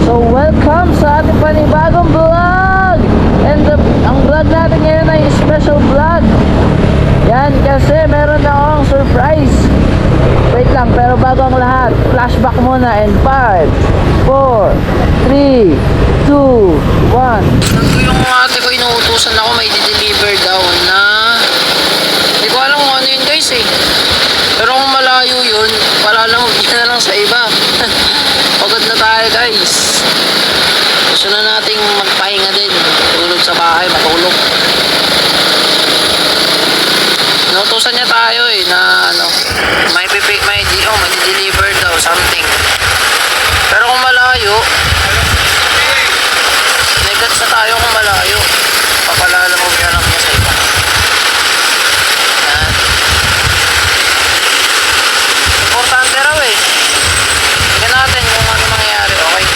So welcome sa ating panibagong vlog. And ang vlog natin ngayon ay special vlog. Yan, kasi meron na akong surprise. Wait lang, pero bago ang lahat, flashback muna. And 5, 4, 3, 2, 1. Yung ate ko, inuutusan ako, may di-deliver daw na hindi ko alam kung ano yun guys eh. Pero kung malayo yun, wala lang, hindi na lang sa iba. Pagod na tayo guys. Gusto na nating magpahinga din. Tulog sa bahay, matulog. Inutusan niya tayo eh na ano, may deliver daw something. Pero kung malayo, negats na tayo kung malayo. Papalala mo niya lang niya sa iba. Yan. Importante raw eh. Tingnan natin kung ano mangyayari, okay?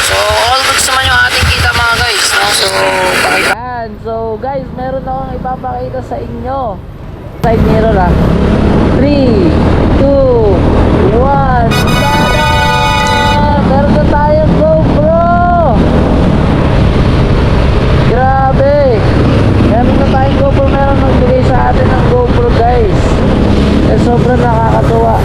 So, all goods naman yung ating kita mga guys, no? So, pakita. Yan. So, guys, meron akong ipapakita sa inyo. Side mirror ah. 3, 2, 1. Tada! Meron na tayong GoPro! Grabe! Meron na tayong GoPro. Meron nagbigay sa atin ng GoPro guys. Eh, sobrang nakakatuwa.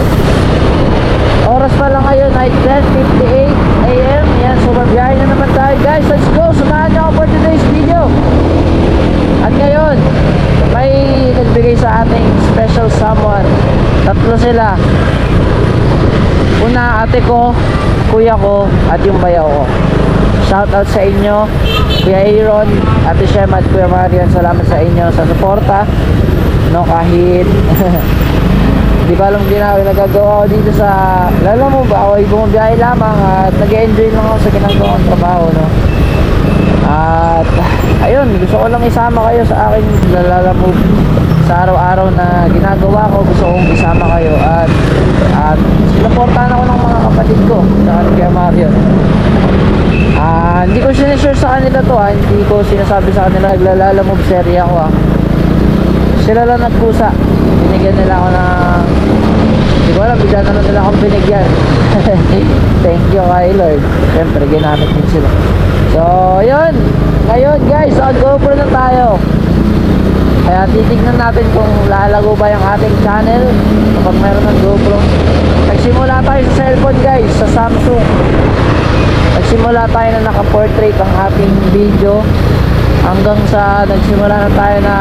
Oras pa lang ngayon ay 10:58 AM. Yan, so magbiyahe na naman tayo guys. Let's go! Samahan niyo ako for today's video. At ngayon, may nagbigay sa ating special someone. Tatlo sila. Una, ate ko, kuya ko, at yung bayaw ko. Shout out sa inyo, Kuya Aaron, Ate Shem at Kuya Marian. Salamat sa inyo sa suporta. No, kahit di ba alam din namin nagagawa ko dito sa, lalo mo ba, ako ay bumabiyahe lamang at nag-enjoy lang ako sa ginagawang trabaho, no? At ayun, gusto ko lang isama kayo sa aking Lalamove sa araw-araw na ginagawa ko. Gusto kong isama kayo at sinuportahan ako ng mga kapatid ko sa Kuya Marian. Hindi ko sinishare sa kanila to ha. Hindi ko sinasabi sa kanila Lalamove serye ako ha. Sila lang nagpusa. Binigyan nila ako na, hindi ko alam, bigyan na nila akong binigyan. Thank you kay Lord. Siyempre ginamit din sila. So yun, ngayon guys, GoPro na tayo. Kaya titignan natin kung lalago ba yung ating channel kapag meron ng GoPro. Nagsimula tayo sa cellphone guys, sa Samsung. Nagsimula tayo na naka-portrait ang ating video, hanggang sa nagsimula na tayo na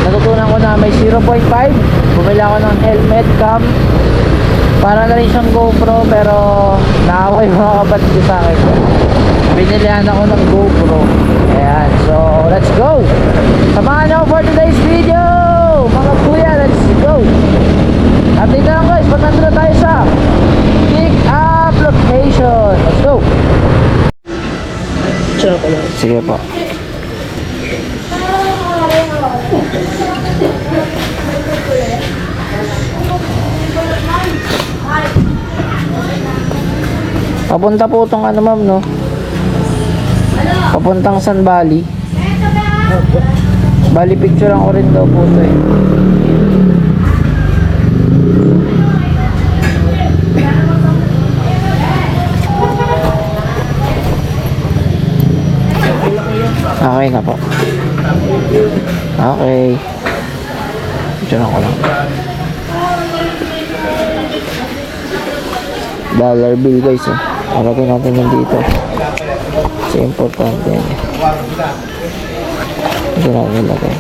natutunan ko na may 0.5. Bumili ako ng helmet cam, para na rin siyang GoPro, pero naaway mga kapatid ko sa akin. Binilihan ako ng GoPro. Ayan, so let's go. Samahan nyo for today's video mga kuya, let's go. Update na lang guys pag nandun na tayo sa pick up location. Let's go. Sige po. Papunta po itong ano ma'am, no? Papuntang San Bali. Bali picture lang ko rin daw po ito eh. Okay na po. Okay. Picture lang ko lang. Dollar bill guys eh. Harapin natin yung dito. Kasi importante yan eh. Ito natin ilagay.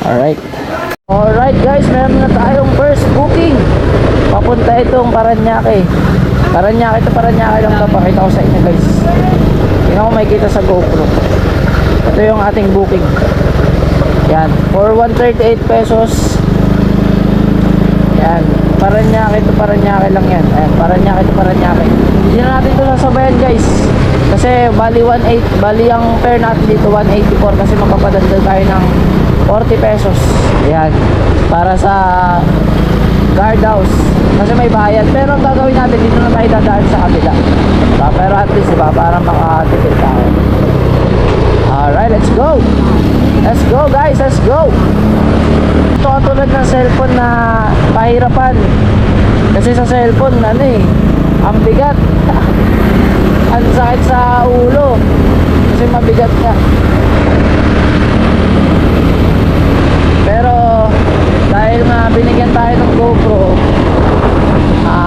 Alright. Alright guys, meron na tayong first booking. Papunta itong Paranaque. Paranaque ito, Paranaque lang ito. Pakita ko sa inyo guys. Yun ako makikita sa GoPro. Ito yung ating booking. Yan. For 138 pesos. Yan. Paranaque ito, Paranaque lang yan. Ayan, Paranaque ito, Paranaque. Hindi na natin ito nasabayan guys. Kasi bali 1.8, bali ang fare natin dito 184 kasi magpapadagdag tayo ng 40 pesos. Ayan. Para sa guardhouse. Kasi may bayad. Pero ang gagawin natin dito na tayo dadaan sa kabila. Diba? Pero at least diba, para makatipid tayo. Alright, let's go. Let's go guys, let's go. Ito katulad ng cellphone na pahirapan. Kasi sa cellphone, ano eh, Ang bigat. Ang sakit sa ulo. Kasi mabigat ka. Pero dahil nga binigyan tayo ng GoPro,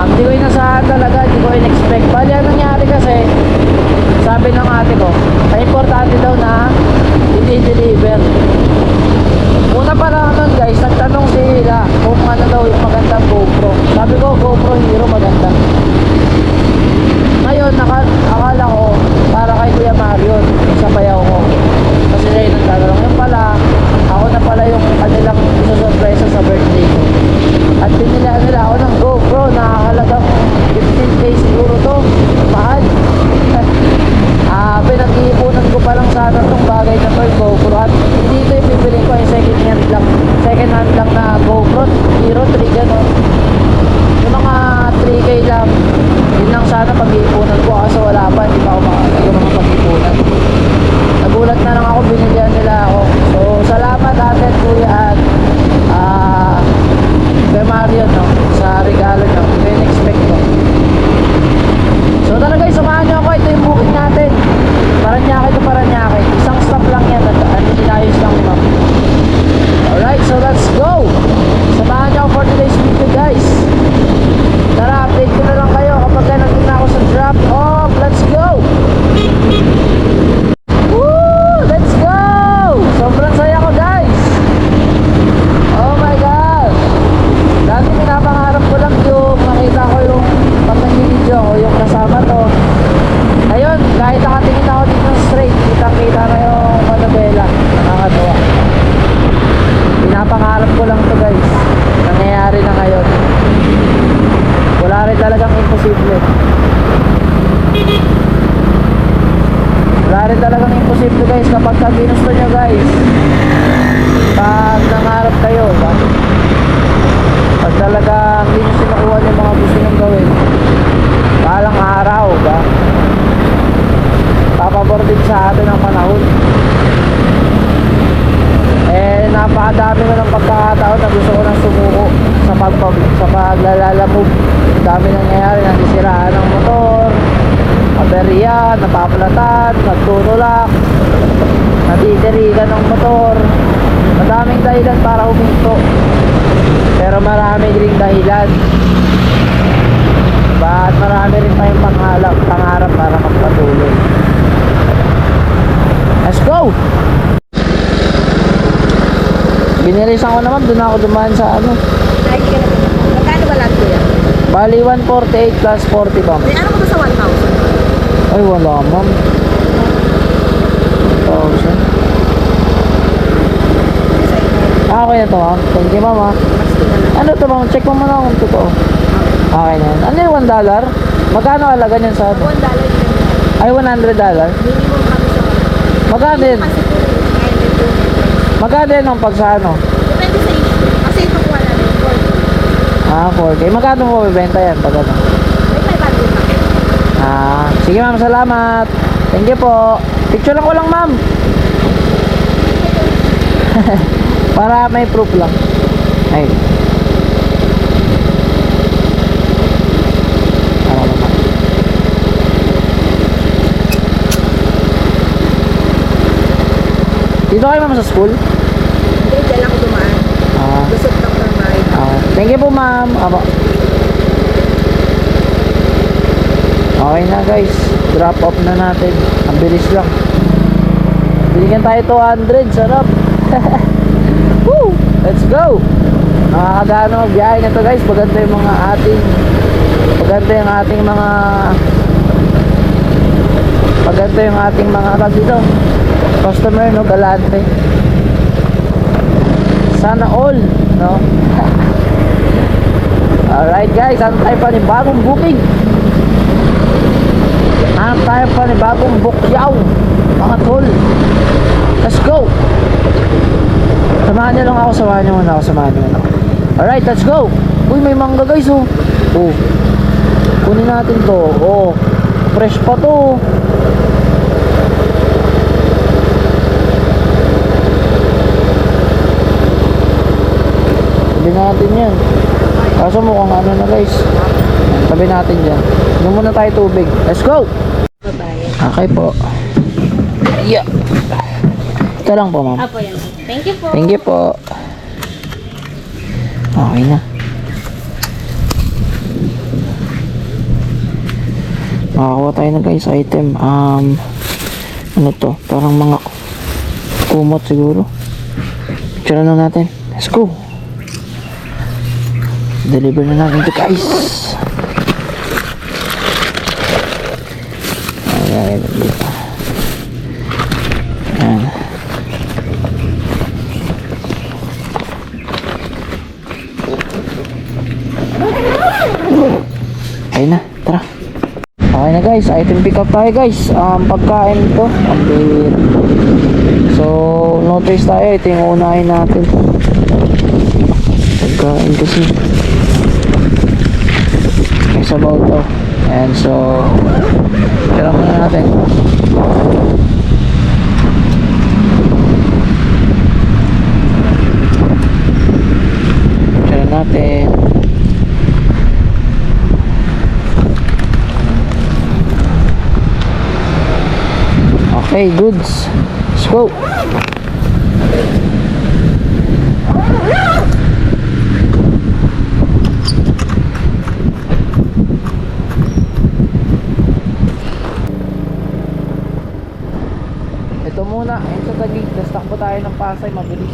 hindi ko inasahan talaga, hindi ko in-expect. Bali, ang nangyari kasi, sabi ng ate ko, ay importante daw na i-deliver. Una pa lang nun guys, nagtanong sila kung ano daw yung magandang GoPro. Sabi ko, GoPro Hero maganda. Ngayon, akala ko para kay Kuya Mario, sa bayaw ko. Kasi siya yung nagtatanong. Yung pala, ako na pala yung kanilang isusurpresa sa birthday ko. At pinilaan nila ako ng GoPro na halagang 15K siguro to. Mahal. Pinag-iipunan ko pa lang sana itong bagay na to, yung GoPro. At hindi ito yung pipili ko, yung second hand lang na GoPro Hero 3 gano'n. Yung mga 3K lang, yun lang sana pag-iipunan ko kasi wala pa, hindi pa ako makapag-ipunan. Nagulat na lang ako, binigyan nila ako. So salamat ate at kuya at kay Mario, no, sa regalo nyo. Hindi ko in-expect ko. So tara guys, samahan nyo ako. Ito yung booking natin, Paranaque to Paranaque. Isang stop lang yan at nilayos lang ni ma'am. Alright, so let's go. Samahan nyo ako for today's video guys. Tara, update ko na lang kayo kapag nandun na ako sa drop off. Let's go. Woo! Let's go! Sobrang saya ko guys. Oh my god. Dati pinapangarap ko lang yung makita ko yung pag nag-video ko, yung kasama to. Ayun, kahit nakatingin ako dito straight, kitang-kita na yung manobela. Nakakatawa. Pinapangarap ko lang to guys. Nangyayari na ngayon. Wala rin talagang imposible. Wala rin talagang imposible guys kapag ginusto nyo guys. Pag nangarap kayo, ba? Pag talagang hindi nyo sinukuha yung mga gusto nyo gawin, balang araw, ba? Papabor din sa atin ang panahon. Napakadami ko ng pagkakataon na gusto ko nang sumuko sa paglalalamove. Dami nangyayari, nasisiraan ng motor, aberya, napapalatan, nagtutulak, natitirigan ng motor. Madaming dahilan para huminto, pero marami ring dahilan at marami rin tayong pangarap para magpatuloy. Let's go! Binilisan ko naman, doon ako dumaan sa ano. Magkano ba lahat kuya? Bali 148 plus 40 ba? May ano mo ba sa 1,000? Ay wala ma'am. 1,000. Okay na to ha. Thank you ma'am ha. Ano to ma'am? Check mo muna kung totoo. Okay na yan. Ano yung $1? Magkano halaga niyan sa ano? $1 Ay $100? minimum kami sa Magkano din? kasi po Magkano din ang pag sa ano? depende sa issue. Kasi ito kuha namin 4K. Magkano mo bibenta yan pag ano? may 500 na. Sige ma'am, salamat. Thank you po. Picture lang ko lang ma'am. Para may proof lang. Ay. Dito kayo ma'am sa school? Hindi, dyan lang ako dumaan. Lusot lang ng bahay. Thank you po ma'am. Aba. Okay na guys, drop off na natin. Ang bilis lang. Binigyan tayo 200, sarap. Woo! Let's go. Nakakagano magbiyahe na to guys. Maganda yung mga ating tawag dito, customer, no, galante. Sana all, no. Alright guys, hanap tayo pa ni bagong booking. Hanap tayo pa ni bagong bukyaw, mga tol. Let's go. Samahan nyo muna ako. Alright, let's go. Uy, may mangga guys, oh. Oh, kunin natin to. Oh, fresh pa to. Hindi natin yan. Kaso mukhang ano na guys, Tabi natin dyan. Inom muna tayo tubig. Let's go! Bye-bye. Okay po. Yeah. Ito lang po, ma'am. Apo yan. Thank you po. Thank you po. Okay na. Makakuha tayo na guys item. Ano to? Parang mga kumot siguro. Picture na natin. Let's go. Deliver na natin to guys. Ayan. Ayan. Ayun na, tara. Okay na guys, item pick up tayo guys. Pagkain to, beer. So, no choice tayo. Ito yung unahin natin. Pagkain kasi. May sabaw to. And so, tira muna natin. Tira natin. Okay, goods. Let's go. Ito muna, ayun sa Taguig. Tapos takbo tayo ng Pasay, mabilis.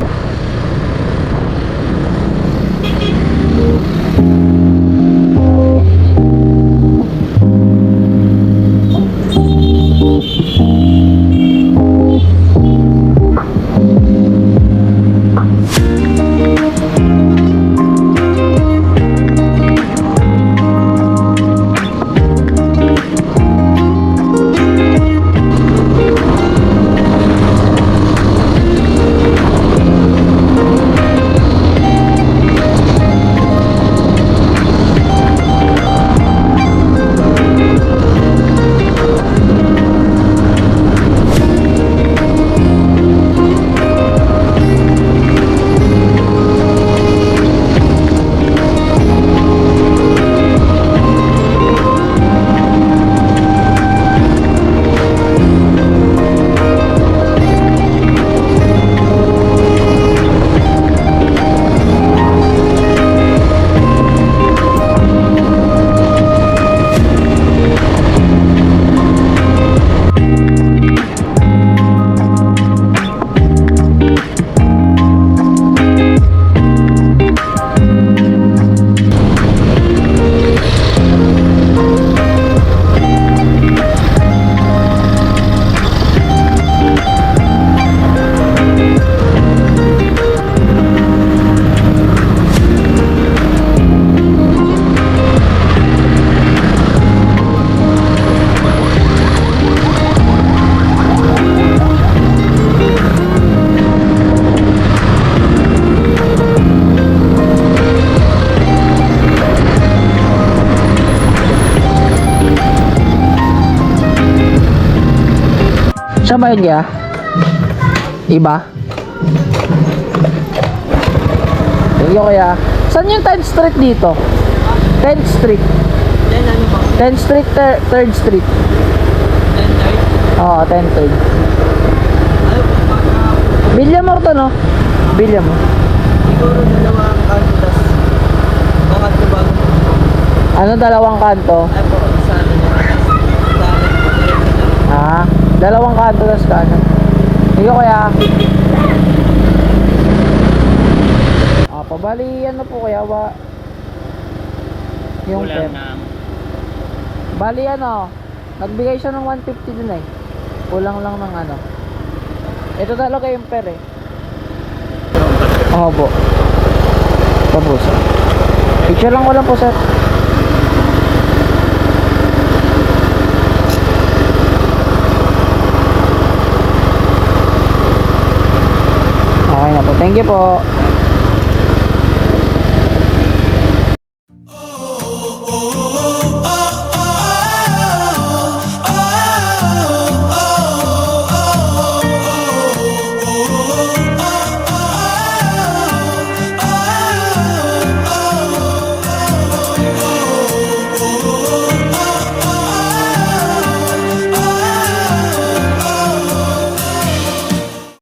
Siya ba yun kaya? Iba? Thank you kaya. Saan yung 10th Street dito? 10th Street. 10th Street, 3rd Street. 10 third? Oo, 10th Street. Bilyamor to, no? Bilyamor. Siguro dalawang kanto, tas bakit ko bago? Ano dalawang kanto? Ay po, sa ano na, tas dahil po, diretso na. Ah, dalawang kanto tas kanan. Hindi ko kaya. Pabali ano po kaya ba? Yung Kulang pep. ng Bali ano, nagbigay siya ng 150 dun eh. Kulang lang ng ano. Ito talaga yung per eh. Oo po. Tapos. Picture lang ko lang po sir. Okay na po. Thank you po.